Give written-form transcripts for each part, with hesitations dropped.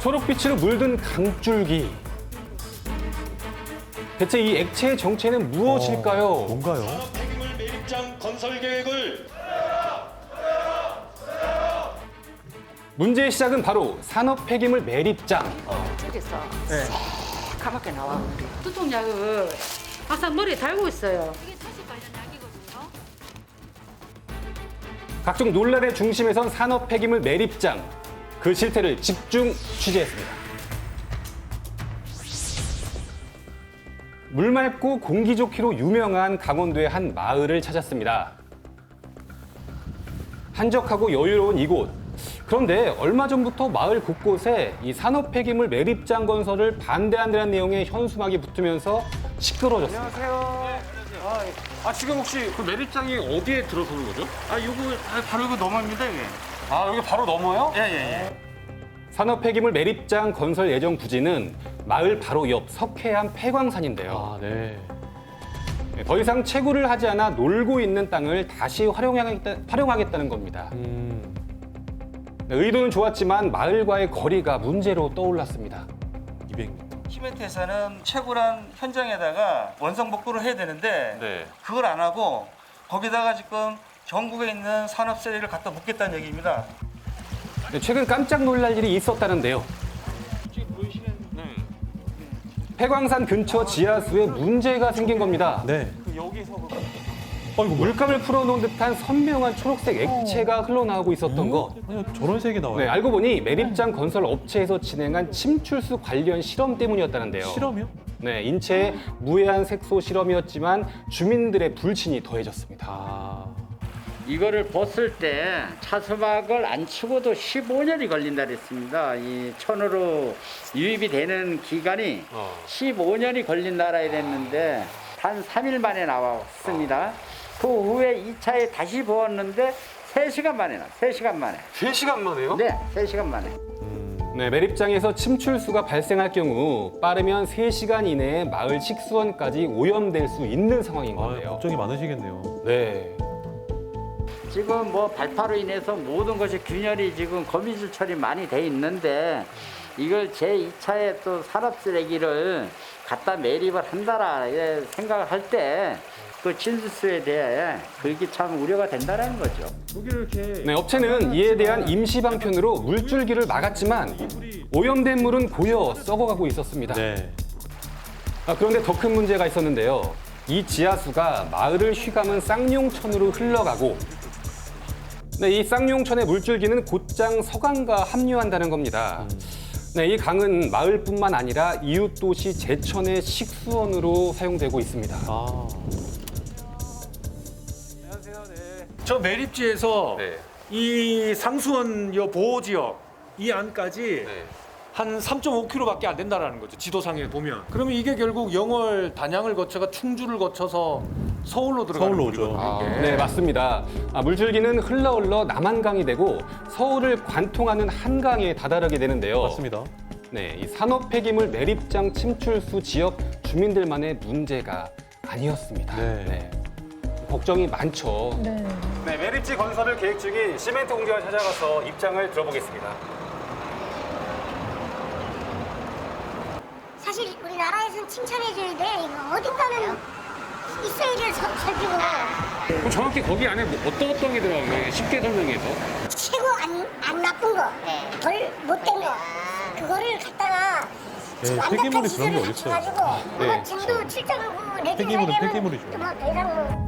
초록빛으로 물든 강줄기. 대체 이 액체의 정체는 무엇일까요? 뭔가요? 폐기물 매립장 건설 계획을 문제의 시작은 바로 산업 폐기물 매립장. 저기서 새까맣게 나와 물이. 두통약을 항상 머리에 달고 있어요. 이게 사실 관련 약이거든요. 각종 논란의 중심에선 산업 폐기물 매립장. 그 실태를 집중 취재했습니다. 물 맑고 공기 좋기로 유명한 강원도의 한 마을을 찾았습니다. 한적하고 여유로운 이곳. 그런데 얼마 전부터 마을 곳곳에 이 산업 폐기물 매립장 건설을 반대한다는 내용의 현수막이 붙으면서 시끄러졌습니다. 지금 혹시 그 매립장이 어디에 들어서는 거죠? 요거 바로 이거 넘어입니다, 이게. 여기 바로 넘어요? 예. 산업 폐기물 매립장 건설 예정 부지는 마을 바로 옆 석회암 폐광산인데요. 네. 더 이상 채굴을 하지 않아 놀고 있는 땅을 다시 활용하겠다는 겁니다. 의도는 좋았지만 마을과의 거리가 문제로 떠올랐습니다. 200m. 시멘트에서는 채굴한 현장에다가 원상복구를 해야 되는데 네. 그걸 안 하고 거기다가 지금 전국에 있는 산업 쓰레기를 갖다 묻겠다는 얘기입니다. 최근 깜짝 놀랄 일이 있었다는데요. 폐광산 근처 지하수에 문제가 생긴 겁니다. 네. 이거 물감을 풀어놓은 듯한 선명한 초록색 액체가 흘러나오고 있었던 것. 아니, 저런 색이 나와요. 네, 알고 보니 매립장 건설 업체에서 진행한 침출수 관련 실험 때문이었다는데요. 실험이요? 네, 인체에 무해한 색소 실험이었지만 주민들의 불신이 더해졌습니다. 이거를 벗을 때 차수막을 안 치고도 15년이 걸린다 그랬습니다. 이 천으로 유입이 되는 기간이 15년이 걸린다라 이랬는데 단 3일 만에 나왔습니다. 그 후에 2차에 다시 부었는데 3시간 만에 나왔어요. 3시간 만에. 3시간 만에요? 네, 3시간 만에. 네, 매립장에서 침출수가 발생할 경우 빠르면 3시간 이내에 마을 식수원까지 오염될 수 있는 상황인 건데요. 걱정이 많으시겠네요. 네. 지금 뭐 발파로 인해서 모든 것이 균열이 지금 거미줄 처리 많이 돼 있는데 이걸 제2차에 또 산업 쓰레기를 갖다 매립을 한다라 생각을 할 때 그 침수수에 대해 그게 참 우려가 된다는 거죠. 네, 업체는 이에 대한 임시 방편으로 물줄기를 막았지만 오염된 물은 고여 썩어가고 있었습니다. 네. 그런데 더 큰 문제가 있었는데요. 이 지하수가 마을을 휘감은 쌍용천으로 흘러가고 네, 이 쌍용천의 물줄기는 곧장 서강과 합류한다는 겁니다. 네, 이 강은 마을뿐만 아니라 이웃 도시 제천의 식수원으로 사용되고 있습니다. 저 매립지에서 네. 이 상수원 요 보호지역 이 안까지 네. 한 3.5km밖에 안 된다라는 거죠. 지도상에 보면. 그러면 이게 결국 영월, 단양을 거쳐가 충주를 거쳐서 서울로 들어가는 서울로 오죠. 물이거든요, 이게. 네, 맞습니다. 물줄기는 흘러 남한강이 되고 서울을 관통하는 한강에 다다르게 되는데요. 맞습니다. 네, 이 산업 폐기물 매립장 침출수 지역 주민들만의 문제가 아니었습니다. 네. 걱정이 많죠. 네. 네, 매립지 건설을 계획 중인 시멘트 공장을 찾아가서 입장을 들어보겠습니다. 사실 우리나라에서는 칭찬해줘야 돼. 이거 어딘가는 있어야 돼, 살피고. 그럼 정확히 거기 안에 어떤 게 들어가요? 쉽게 설명해서. 최고 안 나쁜 거, 덜 못된 거, 그거를 갖다가 네, 완벽한 폐기물이 시설을 그런 게 어딨어요. 갖춰가지고 네. 지금도 출장하고 레딩 폐기물은 하려면 폐기물이죠. 더 이상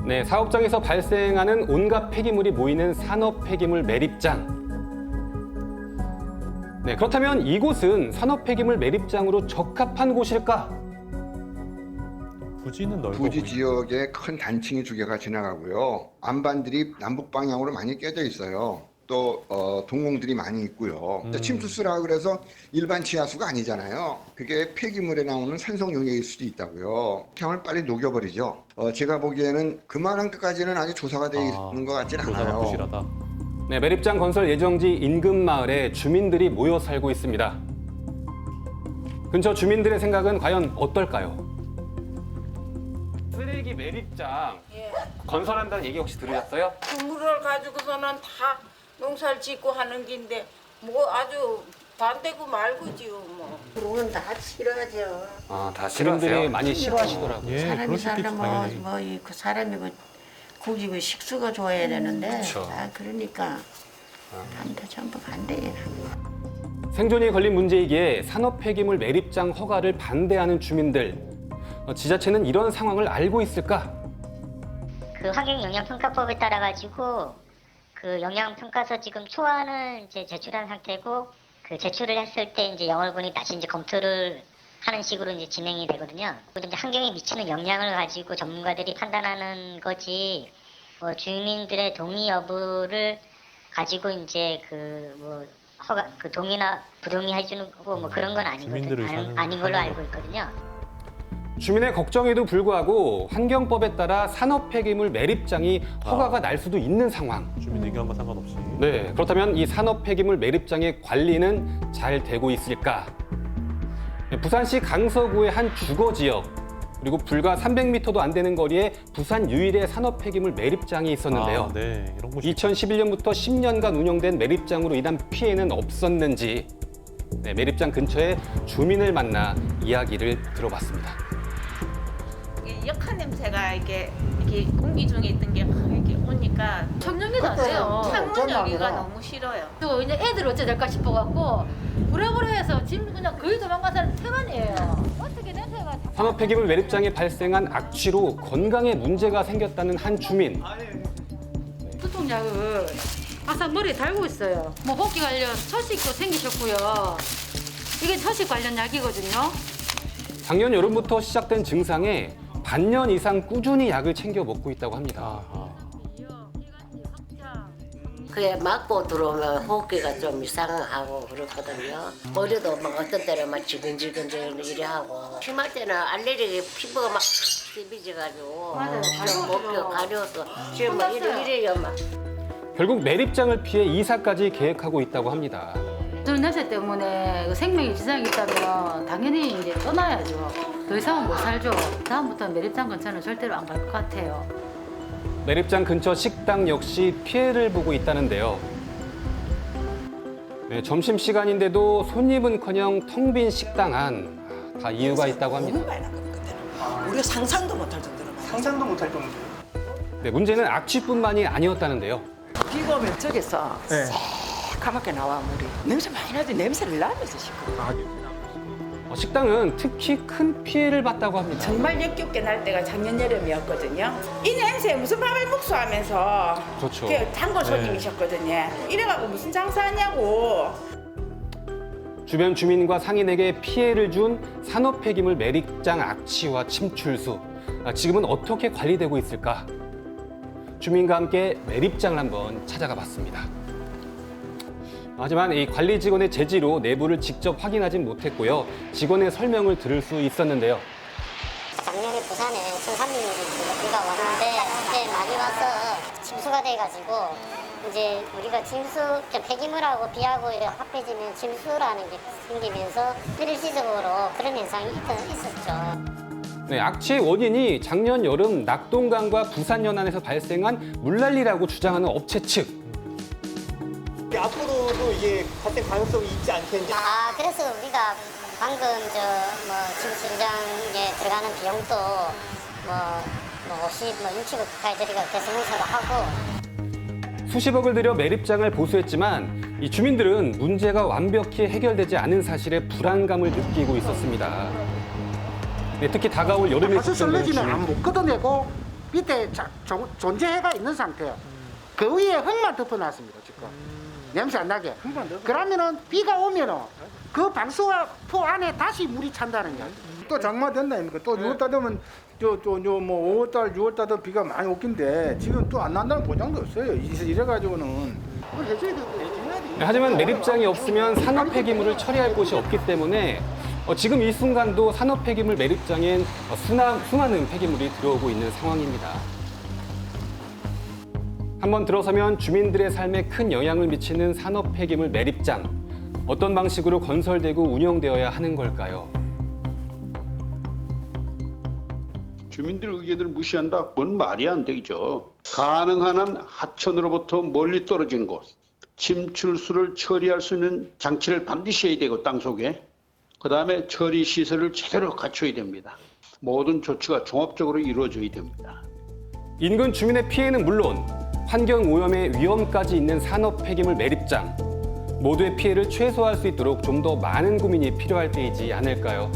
네, 사업장에서 발생하는 온갖 폐기물이 모이는 산업 폐기물 매립장. 네, 그렇다면 이곳은 산업 폐기물 매립장으로 적합한 곳일까? 부지는 넓어 부지 보이네요. 지역에 큰 단층이 두 개가 지나가고요. 안반들이 남북 방향으로 많이 깨져 있어요. 또 동공들이 많이 있고요. 침투수라 그래서 일반 지하수가 아니잖아요. 그게 폐기물에 나오는 산성 용액일 수도 있다고요. 태양을 빨리 녹여버리죠. 제가 보기에는 그만한 것까지는 아직 조사가 되어 있는 것 같지는 조사가 않아요. 부실하다. 네, 매립장 건설 예정지 인근 마을에 주민들이 모여 살고 있습니다. 근처 주민들의 생각은 과연 어떨까요? 쓰레기 매립장 건설한다는 얘기 혹시 들으셨어요? 그 물을 가지고서는 다 농사를 짓고 하는 긴데 뭐 아주 반대고 말고지요 뭐. 그건 다 싫어하죠. 아, 다 시민들이 많이 싫어하시더라고요. 예, 사람이 그러시겠죠, 살려면 당연히. 뭐그 사람이 고기 식수가 좋아야 되는데 그쵸. 그러니까 반대 전부 반대예요. 생존이 걸린 문제이기에 산업 폐기물 매립장 허가를 반대하는 주민들. 지자체는 이런 상황을 알고 있을까? 그 환경영향평가법에 따라 가지고 그 영향평가서 지금 초안을 이제 제출한 상태고 그 제출을 했을 때 이제 영월군이 다시 이제 검토를 하는 식으로 이제 진행이 되거든요. 이제 환경에 미치는 영향을 가지고 전문가들이 판단하는 거지 뭐 주민들의 동의 여부를 가지고 이제 그 뭐 허가 그 동의나 부동의 해주는 거고 뭐 그런 건 주민들을 아니거든요. 사는 아닌 걸로 알고 있거든요. 주민의 걱정에도 불구하고 환경법에 따라 산업 폐기물 매립장이 허가가 날 수도 있는 상황. 주민 의견과 상관없이. 네, 그렇다면 이 산업 폐기물 매립장의 관리는 잘 되고 있을까? 네, 부산시 강서구의 한 주거 지역 그리고 불과 300m도 안 되는 거리에 부산 유일의 산업 폐기물 매립장이 있었는데요. 아, 네, 이런 곳이 2011년부터 10년간 운영된 매립장으로 인한 피해는 없었는지 네, 매립장 근처에 주민을 만나 이야기를 들어봤습니다. 이게 역한 냄새가 이게 공기 중에 있던 게 이렇게 오니까 청량리도 안 돼요. 창문 열기가 너무 싫어요. 또 이제 애들 어째 될까 싶어갖고 부랴부랴해서 지금 그냥 거의 도망간 사람 태반이에요. 어떻게 냄새가 다- 산업 폐기물 매립장에 발생한 악취로 건강에 문제가 생겼다는 한 주민. 두통약을 항상 머리에 달고 있어요. 뭐 호흡기 관련 철식도 생기셨고요. 이게 철식 관련 약이거든요. 작년 여름부터 시작된 증상에 반년 이상 꾸준히 약을 챙겨 먹고 있다고 합니다. 그게 맞고 들어오면 호흡기가 좀 이상하고 그렇거든요. 머리도 막 어떤 때는 막 지근지근 이래 하고 심할 때는 알레르기 피부가 막 삐져가지고 맞아요. 좀 목표 가려서 지금 막 이래요 막. 결국 매립장을 피해 이사까지 계획하고 있다고 합니다. 저는 냄새 때문에 그 생명에 지장이 있다면 당연히 이제 떠나야죠. 더 이상은 못 살죠. 다음부터는 매립장 근처는 절대로 안 갈 것 같아요. 매립장 근처 식당 역시 피해를 보고 있다는데요. 네, 점심시간인데도 손님은커녕 텅 빈 식당 안 다 이유가 있다고 합니다. 우리가 상상도 못할 정도로 상상도 못할 정도. 네, 문제는 악취뿐만이 아니었다는데요. 비가 오면 저기서 네. 까맣게 나와 물이. 냄새 많이 나지 냄새를 나면서 씻고. 식당은 특히 큰 피해를 봤다고 합니다. 정말 역겹게 날 때가 작년 여름이었거든요. 이 냄새 무슨 밥알국수 하면서 그렇죠. 그 단골 손님이셨거든요. 이래갖고 무슨 장사하냐고. 주변 주민과 상인에게 피해를 준 산업 폐기물 매립장 악취와 침출수. 지금은 어떻게 관리되고 있을까? 주민과 함께 매립장을 한번 찾아가 봤습니다. 하지만 이 관리 직원의 제지로 내부를 직접 확인하진 못했고요. 직원의 설명을 들을 수 있었는데요. 작년에 부산에 1,300mm 비가 왔는데 그때 많이 와서 침수가 돼가지고 이제 우리가 침수 폐기물하고 비하고 이렇게 합해지면 침수라는 게 생기면서 일시적으로 그런 현상이 있었죠. 네, 악취의 원인이 작년 여름 낙동강과 부산 연안에서 발생한 물난리라고 주장하는 업체 측. 앞으로도 이게 발생 가능성이 있지 않겠냐. 그래서 우리가 방금 뭐 침수 현장에 들어가는 비용도 뭐 60, 60억 가까이 들이가 대성공사로 하고. 수십억을 들여 매립장을 보수했지만 이 주민들은 문제가 완벽히 해결되지 않은 사실에 불안감을 느끼고 있었습니다. 네, 특히 다가올 여름이 걱정되는 주민. 못 걷어내고 밑에 존재해가 있는 상태예요. 그 위에 흙만 덮어놨습니다 지금. 냄새 안 나게. 그러면은 비가 오면은 그 방수포 안에 다시 물이 찬다는 거야. 또 장마 된다 아닙니까? 또 6월달 되면 뭐 5월달, 6월달 되면 비가 많이 오긴데 지금 또 안 난다는 보장도 없어요. 이래가지고는. 네, 하지만 매립장이 없으면 산업 폐기물을 처리할 곳이 없기 때문에 지금 이 순간도 산업 폐기물 매립장엔 수많은 폐기물이 들어오고 있는 상황입니다. 한번 들어서면 주민들의 삶에 큰 영향을 미치는 산업 폐기물 매립장. 어떤 방식으로 건설되고 운영되어야 하는 걸까요? 주민들 의견을 무시한다? 그건 말이 안 되죠. 가능한 한 하천으로부터 멀리 떨어진 곳, 침출수를 처리할 수 있는 장치를 반드시 해야 되고 땅 속에 그다음에 처리 시설을 제대로 갖춰야 됩니다. 모든 조치가 종합적으로 이루어져야 됩니다. 인근 주민의 피해는 물론 환경 오염의 위험까지 있는 산업 폐기물 매립장 모두의 피해를 최소화할 수 있도록 좀 더 많은 고민이 필요할 때이지 않을까요?